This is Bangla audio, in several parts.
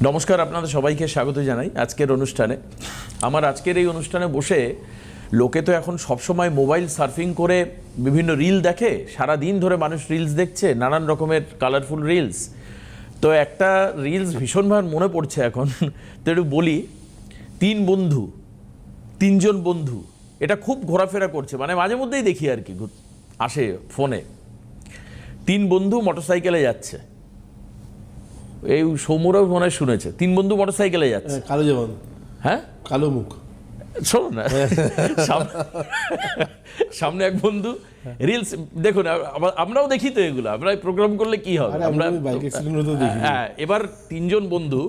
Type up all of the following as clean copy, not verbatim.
নমস্কার, আপনাদের সবাইকে স্বাগত জানাই আজকের অনুষ্ঠানে। আমার আজকের এই অনুষ্ঠানে বসে লোকে তো এখন সবসময় মোবাইল সার্ফিং করে বিভিন্ন রিল দেখে, সারা দিন ধরে মানুষ রিলস দেখছে, নানান রকমের কালারফুল রিলস। তো একটা রিলস ভীষণভাবে মনে পড়ছে এখন, তো একটু বলি। তিনজন বন্ধু এটা খুব ঘোরাফেরা করছে, মানে মাঝে মধ্যেই দেখি আর কি, আসে ফোনে। 3 বন্ধু মোটরসাইকেলে যাচ্ছে, এই সৌম্যরাও মনে হয় শুনেছে। 3 বন্ধু মোটরসাইকেলে যাচ্ছে, কালো যেমন, হ্যাঁ কালো মুখ, শোনো না, সামনে এক বন্ধু রিলস দেখুন, আমরাও দেখি তো এগুলো, আমরা প্রোগ্রাম করলে কি হবে, আমরা হ্যাঁ। এবার 3 জন বন্ধু,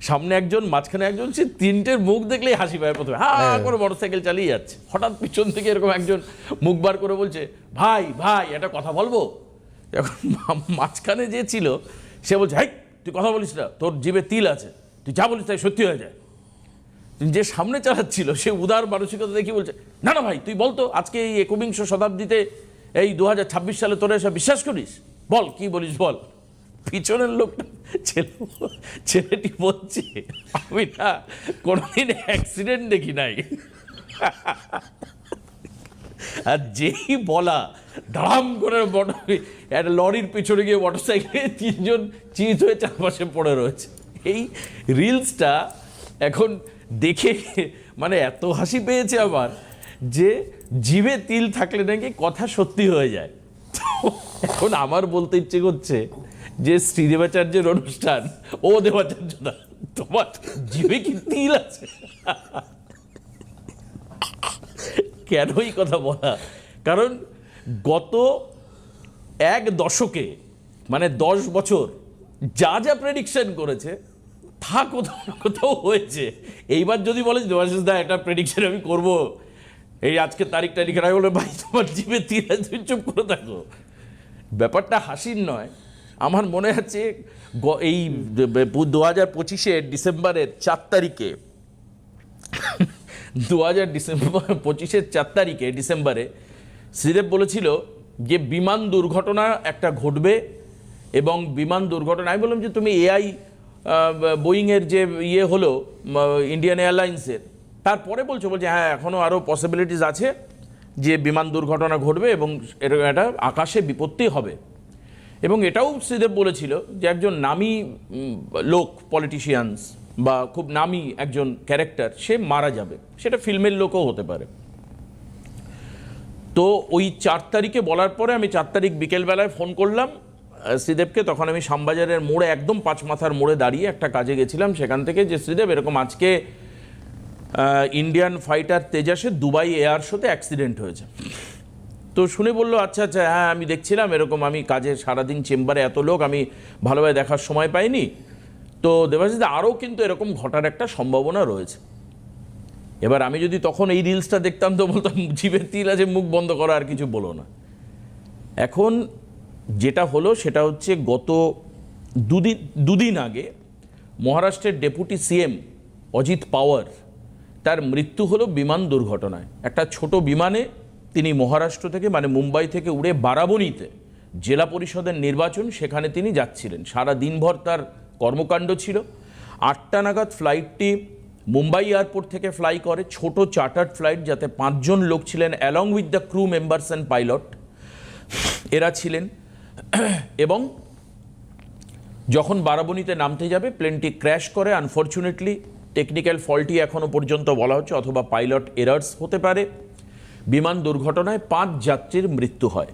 সামনে একজন, মাঝখানে একজন, সে 3টের মুখ দেখলেই হাসি পায়। প্রথমে হা করে মোটরসাইকেল চালিয়ে যাচ্ছে, হঠাৎ পিছন থেকে এরকম একজন মুখ বার করে বলছে, ভাই ভাই একটা কথা বলবো। এখন মাঝখানে যে ছিল সে বলছে, হাই তুই কথা বলিস না, তোর জিভে তিল আছে, তুই যা বলিস তাই সত্যি হয়ে যায়। যে সামনে চালাচ্ছিল সে উদার মানসিকতা দেখি বলছে, না না ভাই তুই বলতো, আজকে এই 21 শতাব্দীতে এই 2026 সালে তোরা এসব বিশ্বাস করিস, বল কি বলিস বল। পিছনের লোকটা ছেলেটি বলছে, আমি না কোনোদিন অ্যাক্সিডেন্ট দেখি নাই। আর যেই বলা, ধাম করে একটা লরির পিছনে গিয়ে মোটরসাইকেলে 3 জন চিৎ হয়ে চারপাশে পড়ে রয়েছে। এই রিলসটা এখন দেখে মানে এত হাসি পেয়েছে আমার, যে জিভে তিল থাকলে নাকি কথা সত্যি হয়ে যায়। এখন আমার বলতে ইচ্ছে করছে যে শ্রীদেবাচার্যের অনুষ্ঠান, ও দেবাচার্য দা, তোমার জিভে কি তিল আছে? কেন এই কথা বলা? কারণ গত 1 দশকে, মানে 10 বছর যা যা প্রেডিকশন করেছে তা কোথাও না কোথাও হয়েছে। এইবার যদি বলে দেবাশিস দা একটা প্রেডিকশন আমি করব, এই আজকে তারিখটা লিখে রাখা, বলে ভাই তোমার জিভে তিল আছে, তুমি চুপ করে থাকো। ব্যাপারটা হাসির নয়। আমার মনে আছে এই 2025 ডিসেম্বরের 4 তারিখে, 2025 4 তারিখে ডিসেম্বরে শ্রীদেব বলেছিল যে বিমান দুর্ঘটনা একটা ঘটবে, এবং বিমান দুর্ঘটনা, আমি বললাম যে তুমি এআই বোয়িংয়ের যে ইয়ে হলো ইন্ডিয়ান এয়ারলাইন্সের, তারপরে বলছে হ্যাঁ এখনও আরও পসিবিলিটিস আছে যে বিমান দুর্ঘটনা ঘটবে এবং এরকম একটা আকাশে বিপত্তি হবে। এবং এটাও শ্রীদেব বলেছিল যে একজন নামী লোক, পলিটিশিয়ানস বা খুব নামী একজন ক্যারেক্টার, সে মারা যাবে, সেটা ফিল্মের লোকও হতে পারে। তো ওই 4 তারিখে বলার পরে আমি 4 তারিখ বিকেলবেলায় ফোন করলাম শ্রীদেবকে। তখন আমি শ্যামবাজারের মোড়ে, একদম 5 মাথার মোড়ে দাঁড়িয়ে একটা কাজে গেছিলাম, সেখান থেকে যে শ্রীদেব এরকম আজকে ইন্ডিয়ান ফাইটার তেজাসের দুবাই এয়ার শোতে অ্যাক্সিডেন্ট হয়েছে। তো শুনে বললো আচ্ছা আচ্ছা হ্যাঁ আমি দেখছিলাম, এরকম আমি কাজে সারাদিন চেম্বারে এত লোক, আমি ভালোভাবে দেখার সময় পাইনি। তো দেবাশিস আরও কিন্তু এরকম ঘটার একটা সম্ভাবনা রয়েছে। এবার আমি যদি তখন এই রিলসটা দেখতাম তো বলতাম জিভে তিল আছে, মুখ বন্ধ করা, আর কিছু বলো না। এখন যেটা হলো সেটা হচ্ছে গত দুদিন আগে মহারাষ্ট্রের ডেপুটি সিএম অজিত পাওয়ার, তার মৃত্যু হলো বিমান দুর্ঘটনায়। একটা ছোট বিমানে তিনি মহারাষ্ট্র থেকে, মানে মুম্বাই থেকে উড়ে বারাবণীতে জেলা পরিষদের নির্বাচন, সেখানে তিনি যাচ্ছিলেন। সারা দিনভর তার কর্মকাণ্ড ছিল। 8টা নাগাদ ফ্লাইটটি মুম্বাই এয়ারপোর্ট থেকে ফ্লাই করে, ছোট চার্টার্ড ফ্লাইট, যাতে 5 জন লোক ছিলেন along with the crew members and pilot, এরা ছিলেন। এবং যখন বারাবণীতে নামতে যাবে প্লেনটি ক্র্যাশ করে। আনফর্চুনেটলি টেকনিক্যাল ফল্টই এখনও পর্যন্ত বলা হচ্ছে, অথবা পাইলট এরার্স হতে পারে। বিমান দুর্ঘটনায় 5 যাত্রীর মৃত্যু হয়।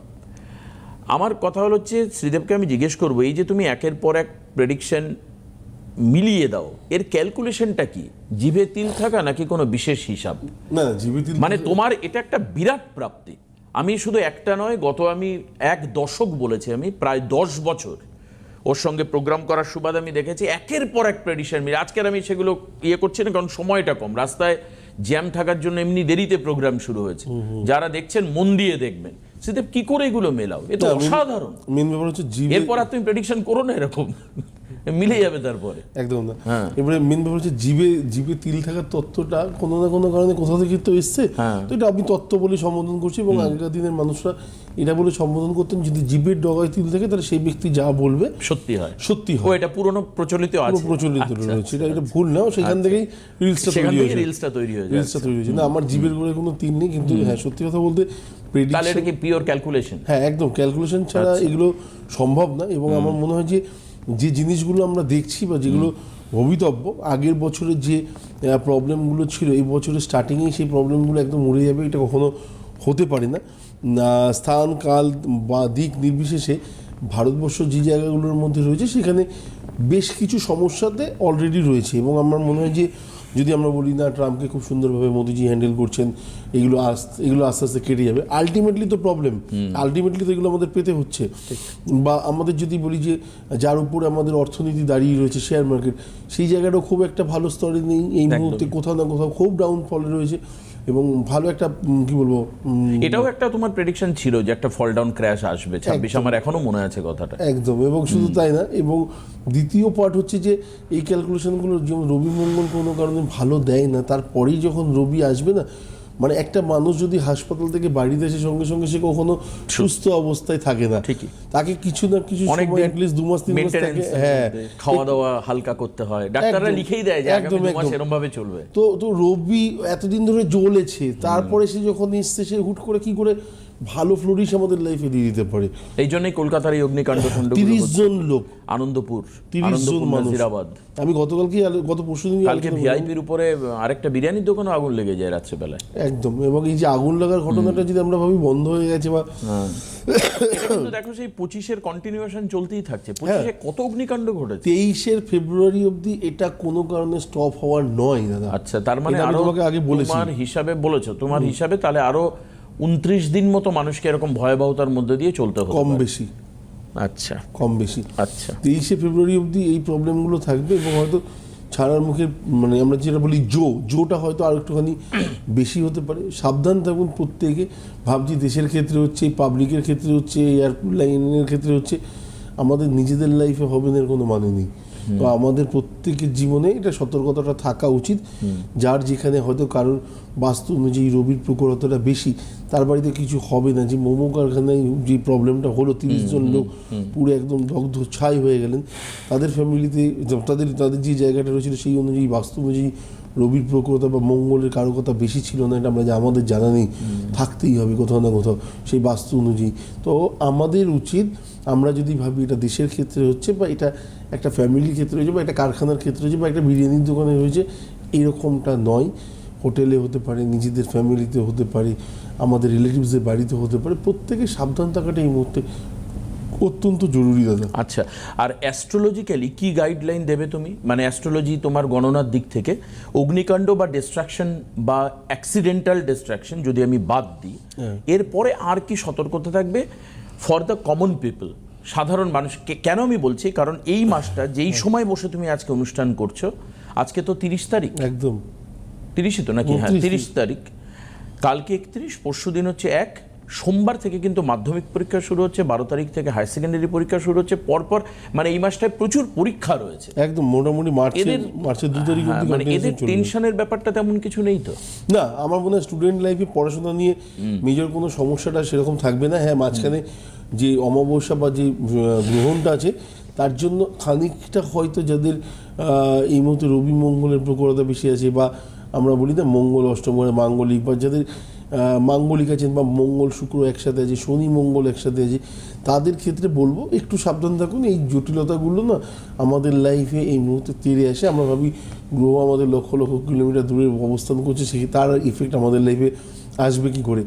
আমার কথা হচ্ছে শ্রীদেবকে আমি জিজ্ঞেস করবো, এই যে তুমি একের পর এক প্রেডিকশন মিলিয়ে দাও, এর ক্যালকুলেশনটা কি? জিভে তিল থাকা নাকি কোনো বিশেষ হিসাব? না, জিভে তিল মানে তোমার এটা একটা বিরাট প্রাপ্তি। আমি শুধু একটা নয়, আমি 1 দশক বলেছি, আমি প্রায় 10 বছর ওর সঙ্গে প্রোগ্রাম করার সুবাদে আমি দেখেছি একের পর এক প্রেডিকশন মিলে। আজকের আমি সেগুলো করছি না, কারণ সময়টা কম, রাস্তায় জ্যাম থাকার জন্য এমনি দেরিতে প্রোগ্রাম শুরু হয়েছে। যারা দেখছেন মন দিয়ে দেখবেন। শ্রীদেব কি করে এগুলো মেলাও? এ তো অসাধারণ। মেন ব্যাপার হচ্ছে এরপর আর তুমি প্রেডিকশন করো না এরকম। মিলে যাবে তারপরে। একদম না। এবারে মেন ব্যাপার হচ্ছে জীবে তিল থাকার তত্ত্বটা কোনো না কোনো কারণে কোথা থেকে তো এসছে, তো এটা আমি তত্ত্ব বলে সম্বোধন করছি। এবং আগেকার দিনের মানুষরা এটা বলে সম্বোধন করতেন, যদি জীবের ডগায় তিল থাকে তাহলে সেই ব্যক্তি যা বলবে সত্যি হয়। ও এটা পুরনো প্রচলিত আছে, প্রচলিত রয়েছে, এটা ভুল না। সেখান থেকেই রিলসটা তৈরি হয়েছে। না, আমার জীবের করে কোনো তিল নেই, কিন্তু হ্যাঁ সত্যি কথা বলতে তাহলে এটা কি পিওর ক্যালকুলেশন? হ্যাঁ, একদম ক্যালকুলেশন ছাড়া এগুলো সম্ভব না। এবং আমার মনে হয় যে জিনিসগুলো আমরা দেখছি বা যেগুলো ভবিতব্য, আগের বছরের যে প্রবলেমগুলো ছিল এই বছরের স্টার্টিংয়েই সেই প্রবলেমগুলো একদম উড়ে যাবে, এটা কখনো হতে পারে না। স্থান কাল বা দিক নির্বিশেষে ভারতবর্ষ যে জায়গাগুলোর মধ্যে রয়েছে সেখানে বেশ কিছু সমস্যাতে অলরেডি রয়েছে। এবং আমার মনে হয় যে যদি আমরা বলি না ট্রাম্পকে খুব সুন্দরভাবে মোদিজি হ্যান্ডেল করছেন, এগুলো আস্তে আস্তে কেটে যাবে। আলটিমেটলি তো প্রবলেম, আলটিমেটলি তো এগুলো আমাদের পেতে হচ্ছে। বা আমাদের যদি বলি যে যার উপরে আমাদের অর্থনীতি দাঁড়িয়ে রয়েছে শেয়ার মার্কেট, সেই জায়গাটাও খুব একটা ভালো স্তরে নেই এই মুহূর্তে, কোথাও না কোথাও খুব ডাউনফলে রয়েছে। এবং ভালো একটা কি বলবো, এটাও একটা তোমার প্রেডিকশন ছিল যে একটা ফল ডাউন ক্র্যাশ আসবে 26, আমার এখনো মনে আছে কথাটা। একদম। এবং শুধু তাই না, এবং দ্বিতীয় পার্ট হচ্ছে যে এই ক্যালকুলেশনগুলো যেমন রবি মঙ্গল কোনো কারণে ভালো দেয় না, তারপরেই যখন রবি আসবে না, মানে একটা মানুষ যদি হাসপাতাল থেকে বাড়িতে এসে সঙ্গে সঙ্গে সে কখনো সুস্থ অবস্থায় থাকে না, ঠিকই তাকে কিছু না কিছু সময় অ্যাটলিস্ট 2 মাস 3 মাস থাকে, হ্যাঁ খাওয়া দাওয়া হালকা করতে হয়, ডাক্তাররা লিখেই দেয় যে আগামী 2 মাস এরকম ভাবে চলবে। তো রবি এতদিন ধরে জ্বলেছে, তারপরে সে যখন এসছে সে হুট করে কি করে ভালো ফ্লোরিশ আমাদের লাইফে দিয়ে দিতে পারে। এই জন্যই কলকাতার এই অগ্নিকাণ্ড 30 জন লোক, আনন্দপুর 30 জন মানুষ। আমি গত পরশুদিন কালকে ভিআইপির উপরে আরেকটা বিরিয়ানির দোকানে আগুন লেগে যায় রাত্রেবেলায়। একদম। এবং এই যে আগুন লাগার ঘটনাটা যদি আমরা ভাবি বন্ধ হয়ে গেছে বা দেখো সেই 25-এর কন্টিনিউয়েশন চলতেই থাকছে। 25-এ কত অগ্নিকাণ্ড ঘটেছে, 23 ফেব্রুয়ারি অবধি এটা কোনো কারণে স্টপ হওয়ার নয় দাদা। আচ্ছা, তার মানে আরো আগে তোমার হিসাবে বলেছো, তোমার হিসাবে তাহলে আরো 29 দিন মতো মানুষকে এরকম ভয়াবহতার মধ্যে দিয়ে চলতে হবে, কম বেশি। আচ্ছা, কম বেশি। আচ্ছা, 23 ফেব্রুয়ারি অবধি এই প্রবলেমগুলো থাকবে। এবং হয়তো ছাড়ার মুখে, মানে আমরা যেটা বলি জোটা হয়তো আর একটুখানি বেশি হতে পারে। সাবধান থাকুন প্রত্যেকে। ভাবছি দেশের ক্ষেত্রে হচ্ছে, পাবলিকের ক্ষেত্রে হচ্ছে, এয়ারপোর্ট লাইনের ক্ষেত্রে হচ্ছে, আমাদের নিজেদের লাইফে হবে না এর কোনো মানে নেই। তো আমাদের প্রত্যেকের জীবনে এটা সতর্কতাটা থাকা উচিত। যার যেখানে হয়তো কারোর বাস্তু অনুযায়ী রবির প্রখরতাটা বেশি, তার বাড়িতে কিছু হবে না। যে মোমো কারখানায় যে প্রবলেমটা হলো, 30 জন লোক পুরো একদম দগ্ধ ছাই হয়ে গেলেন, তাদের ফ্যামিলিতে তাদের যে জায়গাটা রয়েছিল সেই অনুযায়ী বাস্তু অনুযায়ী রবির প্রখরতা বা মঙ্গলের কারকতা বেশি ছিল না, এটা আমাদের জানা নেই। থাকতেই হবে কোথাও না কোথাও সেই বাস্তু অনুযায়ী। তো আমাদের উচিত, আমরা যদি ভাবি এটা দেশের ক্ষেত্রে হচ্ছে, বা এটা একটা ফ্যামিলির ক্ষেত্রে হয়েছে, বা একটা কারখানার ক্ষেত্রে হয়েছে, বা একটা বিরিয়ানির দোকানে হয়েছে, এরকমটা নয়। হোটেলে হতে পারে, নিজেদের ফ্যামিলিতে হতে পারে, আমাদের রিলেটিভসদের বাড়িতে হতে পারে। প্রত্যেকে সাবধান থাকাটা এই মুহূর্তে অত্যন্ত জরুরি দাদা। আচ্ছা, আর অ্যাস্ট্রোলজিক্যালি কি গাইডলাইন দেবে তুমি? মানে অ্যাস্ট্রোলজি তোমার গণনার দিক থেকে অগ্নিকাণ্ড বা ডিস্ট্রাকশন বা অ্যাক্সিডেন্টাল ডিস্ট্রাকশন যদি আমি বাদ দিই, এরপরে আর কি সতর্কতা থাকবে ফর দ্য কমন পিপল, সাধারণ মানুষকে? কেন আমি বলছি, কারণ এই মাসটা যেই সময় বসে তুমি আজকে অনুষ্ঠান করছো, আজকে তো 30 তারিখ, একদম 30ই তো নাকি? হ্যাঁ, 30 তারিখ, কালকে 31, পরশু দিন হচ্ছে 1, সোমবার থেকে কিন্তু মাধ্যমিক পরীক্ষা শুরু হচ্ছে, 12 তারিখ থেকে হায়ার সেকেন্ডারি পরীক্ষা শুরু হচ্ছে, পরপর মানে এই মাসটায় প্রচুর পরীক্ষা রয়েছে। একদম মোটামুটি মার্চের 2 তারিখ অবধি মানে এদের টেনশনের ব্যাপারটা তেমন কিছু নেই তো? না, আমার মনে হয় স্টুডেন্ট লাইফে পড়াশোনা নিয়ে মেজর কোনো সমস্যাটা সেরকম থাকবে না। হ্যাঁ, মাঝখানে যে অমাবস্যা বা যে গ্রহণটা আছে তার জন্য খানিকটা হয়তো যাদের এই মুহূর্তে রবি মঙ্গলের প্রখরতা বেশি আছে, বা আমরা বলি না মঙ্গল অষ্টম ঘরে মাঙ্গলিক, বা যাদের মাঙ্গলিক আছেন বা মঙ্গল শুক্র একসাথে আছে, শনি মঙ্গল একসাথে আছে, তাদের ক্ষেত্রে বলবো একটু সাবধান থাকুন। এই জটিলতাগুলো না আমাদের লাইফে এই মুহূর্তে তেড়ে আসে। আমরা ভাবি গ্রহ আমাদের লক্ষ লক্ষ কিলোমিটার দূরে অবস্থান করছে, সে তার ইফেক্ট আমাদের লাইফে আসবে কি করে,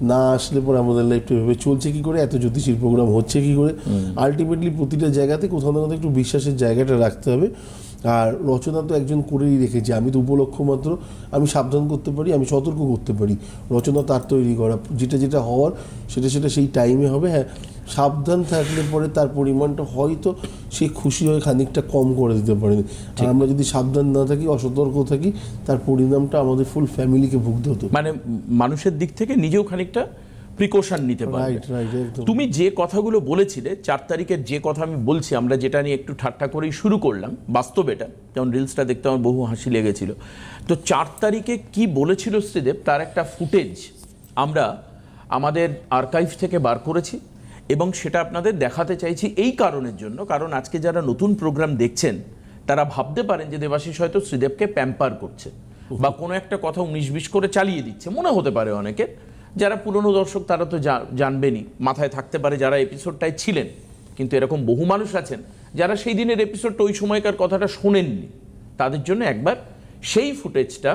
না আসলে পরে আমাদের লাইফটা এভাবে চলছে কি করে, এত জ্যোতিষীর প্রোগ্রাম হচ্ছে কি করে। আলটিমেটলি প্রতিটা জায়গাতে কোথাও না কোথাও একটু বিশ্বাসের জায়গাটা রাখতে হবে। আর রচনা তো একজন করেই রেখেছে, আমি তো উপলক্ষ মাত্র, আমি সাবধান করতে পারি, আমি সতর্ক করতে পারি। রচনা তার তৈরি করা, যেটা হওয়ার সেটা সেই টাইমে হবে। হ্যাঁ, সাবধান থাকলে পরে তার পরিমাণটা হয়তো সে খুশি হয়ে খানিকটা কম করে দিতে পারে। আর আমরা যদি সাবধান না থাকি, অসতর্ক থাকি, তার পরিণামটা আমাদের ফুল ফ্যামিলিকে ভুগতে হতো। মানে মানুষের দিক থেকে নিজেও খানিকটা প্রিকশন নিতে পারবে। রাইট রাইট একদম। তুমি যে কথাগুলো বলেছিলে 4 তারিখের যে কথা আমি বলছি, আমরা যেটা নিয়ে একটু ঠাট্টা করেই শুরু করলাম, বাস্তব এটা, যেমন রিলসটা দেখতে আমার বহু হাসি লেগেছিল। তো 4 তারিখে কি বলেছিল শ্রীদেব তার একটা ফুটেজ আমরা আমাদের আর্কাইভ থেকে বার করেছি এবং সেটা আপনাদের দেখাতে চাইছি এই কারণের জন্য, কারণ আজকে যারা নতুন প্রোগ্রাম দেখছেন তারা ভাবতে পারেন যে দেবাশিস হয়তো শ্রীদেবকে প্যাম্পার করছে বা কোনো একটা কথা 19-20 করে চালিয়ে দিচ্ছে, মনে হতে পারে অনেকের। যারা পুরনো দর্শক তারা তো জানবেনই, মাথায় থাকতে পারে যারা এপিসোডটায় ছিলেন, কিন্তু এরকম বহু মানুষ আছেন যারা সেই দিনের এপিসোডটা ওই সময়কার কথাটা শোনেননি। তাদের জন্য একবার সেই ফুটেজটা,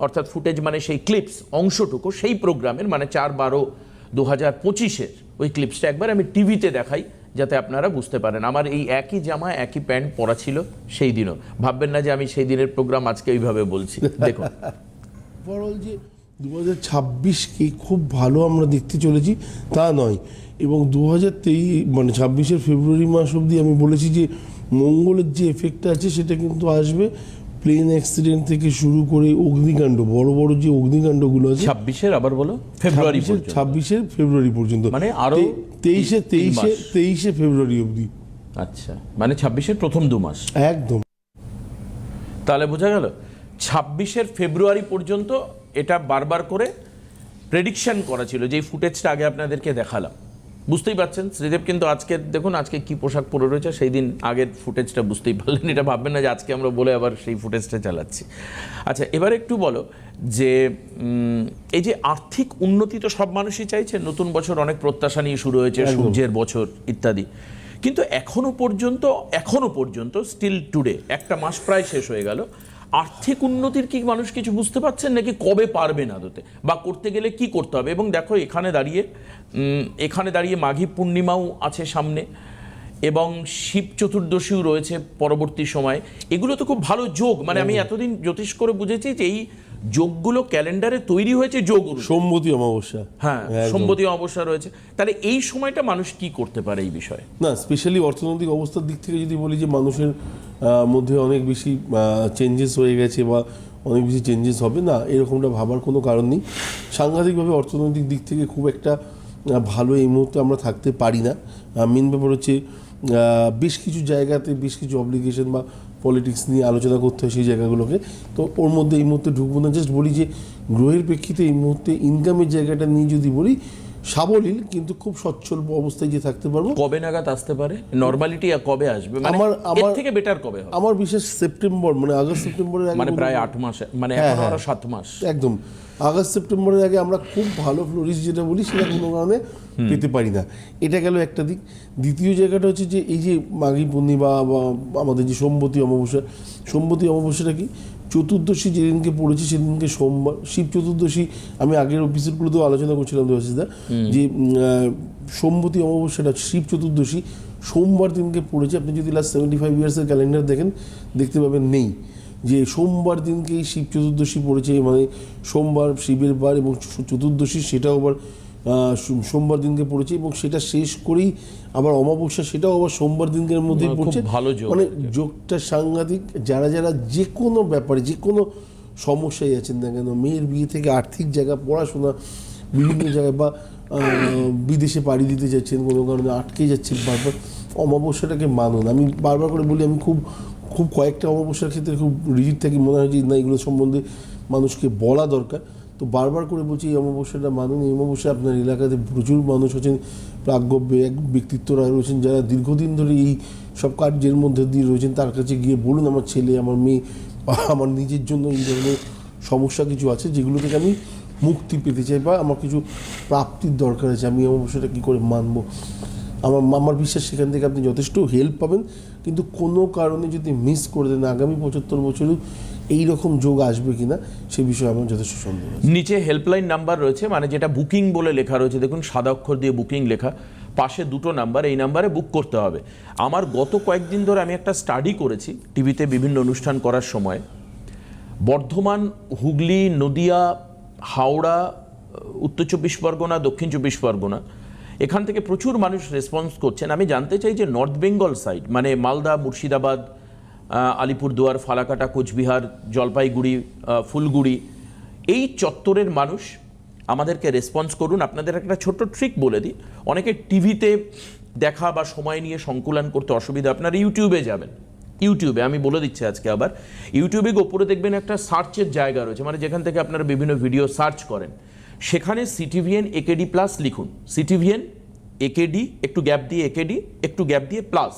অর্থাৎ ফুটেজ মানে সেই ক্লিপস অংশটুকু সেই প্রোগ্রামের, মানে 4/12/2025 ওই ক্লিপসটা একবার আমি টিভিতে দেখাই, যাতে আপনারা বুঝতে পারেন। আমার এই একই জামা একই প্যান্ট পরা ছিল সেই দিনও, ভাববেন না যে আমি সেই দিনের প্রোগ্রাম আজকে এইভাবে বলছি। দেখুন ওভারঅল যে 2026কে খুব ভালো আমরা দেখতে চলেছি তা নয়, এবং 2023 মানে 26-এর ফেব্রুয়ারি মাস অবধি আমি বলেছি যে মঙ্গলের যে এফেক্টটা আছে সেটা কিন্তু আসবে। প্লেন অ্যাক্সিডেন্ট থেকে শুরু করে অগ্নিকাণ্ড, বড় বড় যে অগ্নিকাণ্ডগুলো আছে 26-এর, আবার বলো, ফেব্রুয়ারি পর্যন্ত, 26-এর ফেব্রুয়ারি পর্যন্ত, মানে আরো 23 ফেব্রুয়ারি অবধি। আচ্ছা, মানে 26-এর প্রথম 2 মাস একদম। তাহলে বোঝা গেল 26-এর ফেব্রুয়ারি পর্যন্ত এটা বারবার করে প্রেডিকশন করা ছিল, যেই ফুটেজটা আগে আপনাদেরকে দেখালাম। বুঝতেই পারছেন শ্রীদেব কিন্তু আজকে দেখুন আজকে কি পোশাক পরে রয়েছে, সেই দিন আগের ফুটেজটা বুঝতেই পারলেন। এটা ভাববেন না যে আজকে আমরা বলে আবার সেই ফুটেজটা চালাচ্ছি। আচ্ছা, এবার একটু বলো যে এই যে আর্থিক উন্নতি তো সব মানুষই চাইছে, নতুন বছর অনেক প্রত্যাশা নিয়ে শুরু হয়েছে, সূর্যের বছর ইত্যাদি, কিন্তু এখনো পর্যন্ত স্টিল টুডে, একটা মাস প্রায় শেষ হয়ে গেল, আর্থিক উন্নতির কি মানুষ কিছু বুঝতে পারছেন নাকি কবে পারবেন আদতে, বা করতে গেলে কি করতে হবে? এবং দেখো এখানে দাঁড়িয়ে মাঘী পূর্ণিমাও আছে সামনে এবং শিব চতুর্দশীও রয়েছে পরবর্তী সময়। এগুলো তো খুব ভালো যোগ, মানে আমি এতদিন জ্যোতিষ করে বুঝেছি যে এই যোগগুলো ক্যালেন্ডারে তৈরি হয়েছে যোগ অনুযায়ী। সম্মতি অমাবস্যা, হ্যাঁ, সম্মতি অমাবস্যা রয়েছে। তাহলে এই সময়টা মানুষ কি করতে পারে এই বিষয়ে? না, স্পেশালি অর্থনৈতিক অবস্থার দিক থেকে যদি বলি যে মানুষের মধ্যে অনেক বেশি চেঞ্জেস হয়ে গেছে বা অনেক বেশি চেঞ্জেস হবে না, এরকমটা ভাবার কোনো কারণ নেই। সাংঘাতিকভাবে অর্থনৈতিক দিক থেকে খুব একটা ভালো এই মুহূর্তে আমরা থাকতে পারি না। মেন ব্যাপার হচ্ছে বেশ কিছু জায়গাতে বেশ কিছু অব্লিগেশন বা পলিটিক্স নিয়ে আলোচনা করতে হয় সেই জায়গাগুলোকে, তো ওর মধ্যে এই মুহূর্তে ঢুকবো না। জাস্ট বলি যে গ্রহের প্রেক্ষিতে এই মুহূর্তে ইনকামের জায়গাটা নিয়ে যদি বলি, সাবলীল কিন্তু খুব সচ্ছল অবস্থায় যে থাকতে পারবো। কবে নাগাদ আসতে পারে নরমালিটি, আর কবে আসবে, মানে এর থেকে বেটার কবে হবে? আমার বিশেষ সেপ্টেম্বর, মানে আগস্ট সেপ্টেম্বরের আগে, মানে প্রায় 8 মাস, মানে এখন আরো 7 মাস একদম আগস্ট সেপ্টেম্বরের আগে আমরা খুব ভালো ফ্লোরিশ যেটা বলি সেটা কোনো কারণে পেতে পারি না। এটা গেল একটা দিক। দ্বিতীয় জায়গাটা হচ্ছে যে এই যে মাঘী পূর্ণিমা বা আমাদের যে সম্মতি অমাবস্যাটা কি, চতুর্দশী যেদিনকে পড়েছে সেদিনকে সোমবার, শিব চতুর্দশী। আমি আগের এপিসোডগুলোতেও আলোচনা করছিলাম দেবাশিসদা যে সম্মতি অমাবস্যাটা শিব চতুর্দশী সোমবার দিনকে পড়েছে। আপনি যদি লাস্ট 75 ইয়ার্সের ক্যালেন্ডার দেখেন দেখতে পাবেন নেই যে সোমবার দিনকেই শিব চতুর্দশী পড়েছে, মানে সোমবার শিবের বার এবং চতুর্দশী সেটাও আবার সোমবার দিনকে পড়েছে, এবং সেটা শেষ করেই আবার অমাবস্যা সেটাও আবার সোমবার দিনকের মধ্যেই পড়ছে। মানে যোগটা সাংঘাতিক। যারা যে কোনো ব্যাপারে যে কোনো সমস্যায় আছেন না কেন, মেয়ের বিয়ে থেকে আর্থিক জায়গা, পড়াশোনা, বিভিন্ন জায়গায় বা বিদেশে পাড়ি দিতে যাচ্ছেন, কোনো কারণে আটকে যাচ্ছেন বারবার, অমাবস্যাটাকে মানুন। আমি বারবার করে বলি, আমি খুব কয়েকটা অমাবস্যার ক্ষেত্রে খুব রিজিড থাকি, মনে হয় যে না এগুলো সম্বন্ধে মানুষকে বলা দরকার। তো বারবার করে বলছি এই অমাবস্যাটা মানুন। এই অমাবস্যা আপনার এলাকাতে প্রচুর মানুষ আছেন, প্রাজ্ঞব্য এক ব্যক্তিত্বরা রয়েছেন যারা দীর্ঘদিন ধরে এই সব কার্যের মধ্যে দিয়ে রয়েছেন। তার কাছে গিয়ে বলুন আমার ছেলে, আমার মেয়ে, আমার নিজের জন্য এই ধরনের সমস্যা কিছু আছে যেগুলো থেকে আমি মুক্তি পেতে চাই বা আমার কিছু প্রাপ্তির দরকার আছে, আমি অমাবস্যাটা কী করে মানবো। আমার বিশ্বাস সেখান থেকে আপনি যথেষ্ট হেল্প পাবেন। কিন্তু কোনো কারণে যদি মিস করে দেন আগামী 75 বছরেও এইরকম যোগ আসবে কিনা সে বিষয়ে আমার যথেষ্ট সন্দেহ আছে। নিচে হেল্পলাইন নাম্বার রয়েছে, মানে যেটা বুকিং বলে লেখা রয়েছে, দেখুন সাদা অক্ষর দিয়ে বুকিং লেখা, পাশে 2টো নাম্বার, এই নাম্বারে বুক করতে হবে। আমার গত কয়েকদিন ধরে আমি একটা স্টাডি করেছি টিভিতে বিভিন্ন অনুষ্ঠান করার সময়, বর্ধমান, হুগলি, নদিয়া, হাওড়া, উত্তর 24 পরগনা, দক্ষিণ 24 পরগনা, এখান থেকে প্রচুর মানুষ রেসপন্স করছেন। আমি জানতে চাই যে নর্থ বেঙ্গল সাইড, মানে মালদা, মুর্শিদাবাদ, আলিপুরদুয়ার, ফালাকাটা, কোচবিহার, জলপাইগুড়ি, ফুলগুড়ি, এই চত্বরের মানুষ আমাদেরকে রেসপন্স করুন। আপনাদের একটা ছোট্ট ট্রিক বলে দিই, অনেকে টিভিতে দেখা বা সময় নিয়ে সংকুলন করতে অসুবিধা, আপনারা ইউটিউবে যাবেন। ইউটিউবে আমি বলে দিচ্ছি আজকে আবার, ইউটিউবে ওপরে দেখবেন একটা সার্চের জায়গা রয়েছে, মানে যেখান থেকে আপনারা বিভিন্ন ভিডিও সার্চ করেন, সেখানে সিটিভিএন একেডি প্লাস লিখুন। সিটিভিএন একেডি একটু গ্যাপ দিয়ে একেডি একটু গ্যাপ দিয়ে প্লাস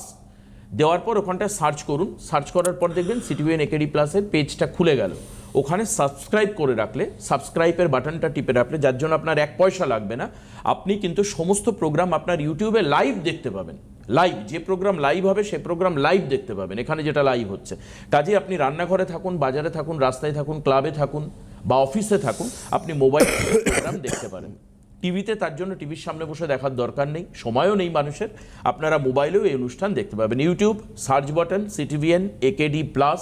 দেওয়ার পর ওখানটায় সার্চ করুন। সার্চ করার পর দেখবেন সিটিভিএন একেডি প্লাসের পেজটা খুলে গেল। ওখানে সাবস্ক্রাইব করে রাখলে, সাবস্ক্রাইবের বাটনটা টিপে রাখলে, যার জন্য আপনার 1 পয়সা লাগবে না, আপনি কিন্তু সমস্ত প্রোগ্রাম আপনার ইউটিউবে লাইভ দেখতে পাবেন। লাইভ, যে প্রোগ্রাম লাইভ হবে সে প্রোগ্রাম লাইভ দেখতে পাবেন, এখানে যেটা লাইভ হচ্ছে। কাজে আপনি রান্নাঘরে থাকুন, বাজারে থাকুন, রাস্তায় থাকুন, ক্লাবে থাকুন বা অফিসে থাকুন, আপনি মোবাইল প্রোগ্রাম দেখতে পারেন। টিভিতে তার জন্য টিভির সামনে বসে দেখার দরকার নেই, সময়ও নেই মানুষের, আপনারা মোবাইলেও এই অনুষ্ঠান দেখতে পাবেন। YouTube search button CTVN AKD plus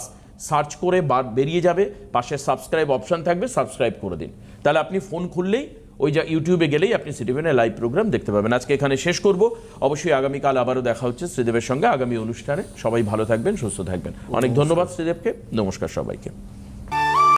search করে বেরিয়ে যাবে, পাশে সাবস্ক্রাইব অপশন থাকবে, সাবস্ক্রাইব করে দিন। তাহলে আপনি ফোন খুললেই ওই যা ইউটিউবে গেলেই আপনি সিটিভিএনের লাইভ প্রোগ্রাম দেখতে পাবেন। আজকে এখানে শেষ করব, অবশ্যই আগামীকাল আবারও দেখা হচ্ছে শ্রীদেবের সঙ্গে আগামী অনুষ্ঠানে। সবাই ভালো থাকবেন, সুস্থ থাকবেন। অনেক ধন্যবাদ শ্রীদেবকে, নমস্কার সবাইকে।